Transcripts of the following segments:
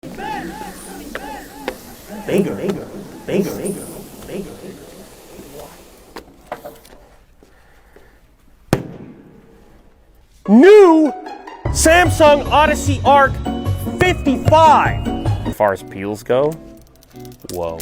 Bingo, bingo, bingo, bingo, bingo. New Samsung Odyssey Arc 55. As far as peels go, whoa.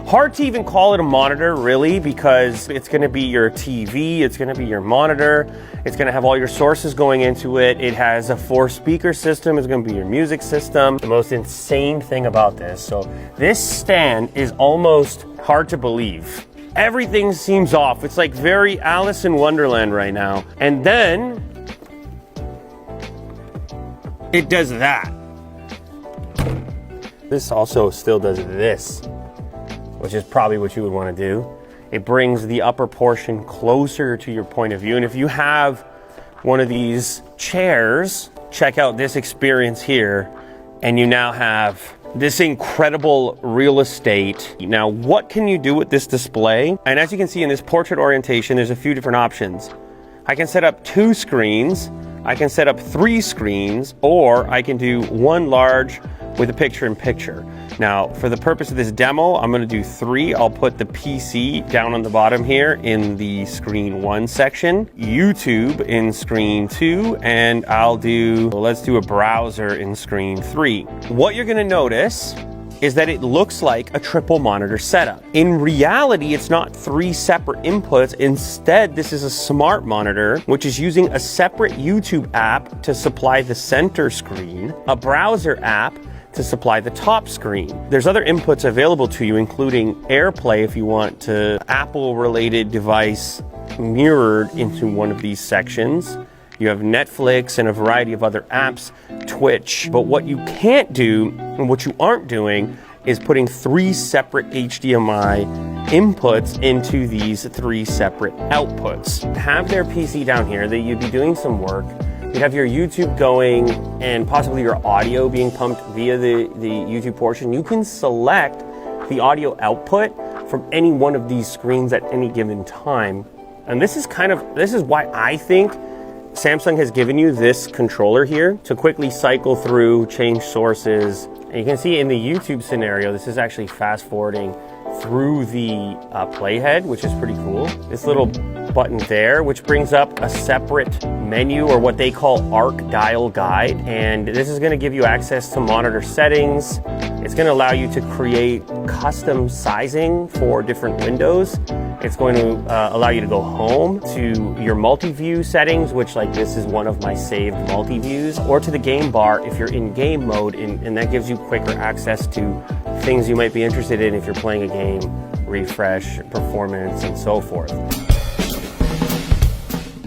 Hard to even call it a monitor, really, because it's going to be your TV, it's going to be your monitor, it's going to have all your sources going into it. It has a 4-speaker system, it's going to be your music system. The most insane thing about this, so this stand is almost hard to believe. Everything seems off. It's like very Alice in Wonderland right now. And then it does that. This also still does this, which is probably what you would want to do. It brings the upper portion closer to your point of view. And if you have one of these chairs, check out this experience here, and you now have this incredible real estate. Now, what can you do with this display? And as you can see in this portrait orientation, there's a few different options. I can set up 2 screens, I can set up 3 screens, or I can do one large with a picture-in-picture. Now, for the purpose of this demo, I'm gonna do 3. I'll put the PC down on the bottom here in the screen 1 section, YouTube in screen 2, and let's do a browser in screen 3. What you're gonna notice is that it looks like a triple monitor setup. In reality, it's not 3 separate inputs. Instead, this is a smart monitor, which is using a separate YouTube app to supply the center screen, a browser app to supply the top screen. There's other inputs available to you, including AirPlay if you want to Apple-related device mirrored into one of these sections. You have Netflix and a variety of other apps, Twitch. But what you can't do, and what you aren't doing, is putting 3 separate HDMI inputs into these 3 separate outputs. Have their PC down here, that you'd be doing some work. You'd have your YouTube going and possibly your audio being pumped via the YouTube portion. You can select the audio output from any one of these screens at any given time. And this is why I think Samsung has given you this controller here to quickly cycle through, change sources. And you can see in the YouTube scenario, this is actually fast forwarding through the playhead, which is pretty cool. This little button there, which brings up a separate menu, or what they call ARC dial guide. And this is going to give you access to monitor settings. It's going to allow you to create custom sizing for different windows. It's going to allow you to go home to your multi-view settings, which, like, this is one of my saved multi-views, or to the game bar if you're in game mode, and that gives you quicker access to things you might be interested in if you're playing a game, refresh, performance, and so forth.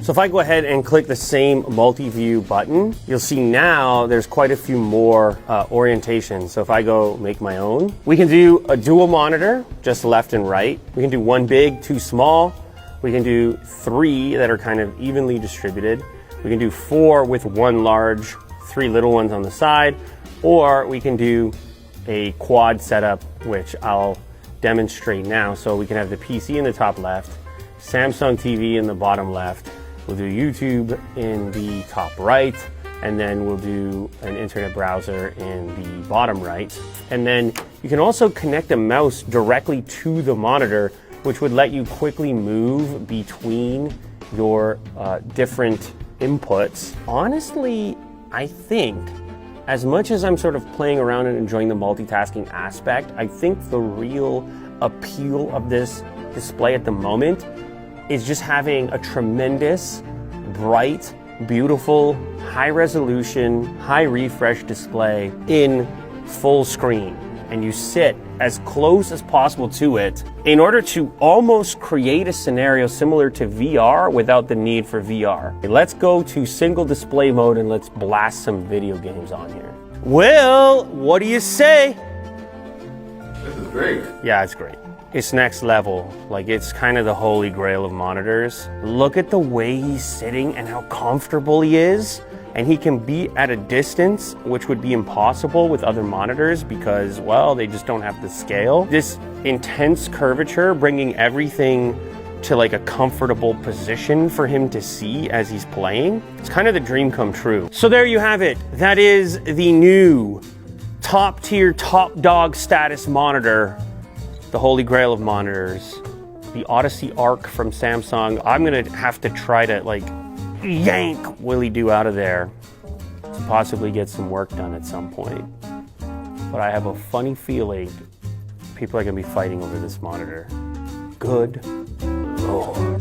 So if I go ahead and click the same multi-view button, you'll see now there's quite a few more orientations. So if I go make my own, we can do a dual monitor, just left and right. We can do 1 big, 2 small. We can do 3 that are kind of evenly distributed. We can do 4 with 1 large, 3 little ones on the side, or we can do a quad setup, which I'll demonstrate now. So we can have the PC in the top left, Samsung TV in the bottom left. We'll do YouTube in the top right, and then we'll do an internet browser in the bottom right. And then you can also connect a mouse directly to the monitor, which would let you quickly move between your different inputs. Honestly, I think, as much as I'm sort of playing around and enjoying the multitasking aspect, I think the real appeal of this display at the moment is just having a tremendous, bright, beautiful, high resolution, high refresh display in full screen. And you sit as close as possible to it in order to almost create a scenario similar to VR without the need for VR. Let's go to single display mode and let's blast some video games on here. Well, what do you say? This is great. Yeah, it's great. It's next level. Like, it's kind of the holy grail of monitors. Look at the way he's sitting and how comfortable he is. And he can be at a distance, which would be impossible with other monitors because, well, they just don't have the scale. This intense curvature, bringing everything to like a comfortable position for him to see as he's playing. It's kind of the dream come true. So there you have it. That is the new top tier, top dog status monitor, the holy grail of monitors, the Odyssey Arc from Samsung. I'm gonna have to try to like yank Willie Doo out of there to possibly get some work done at some point. But I have a funny feeling people are gonna be fighting over this monitor. Good Lord.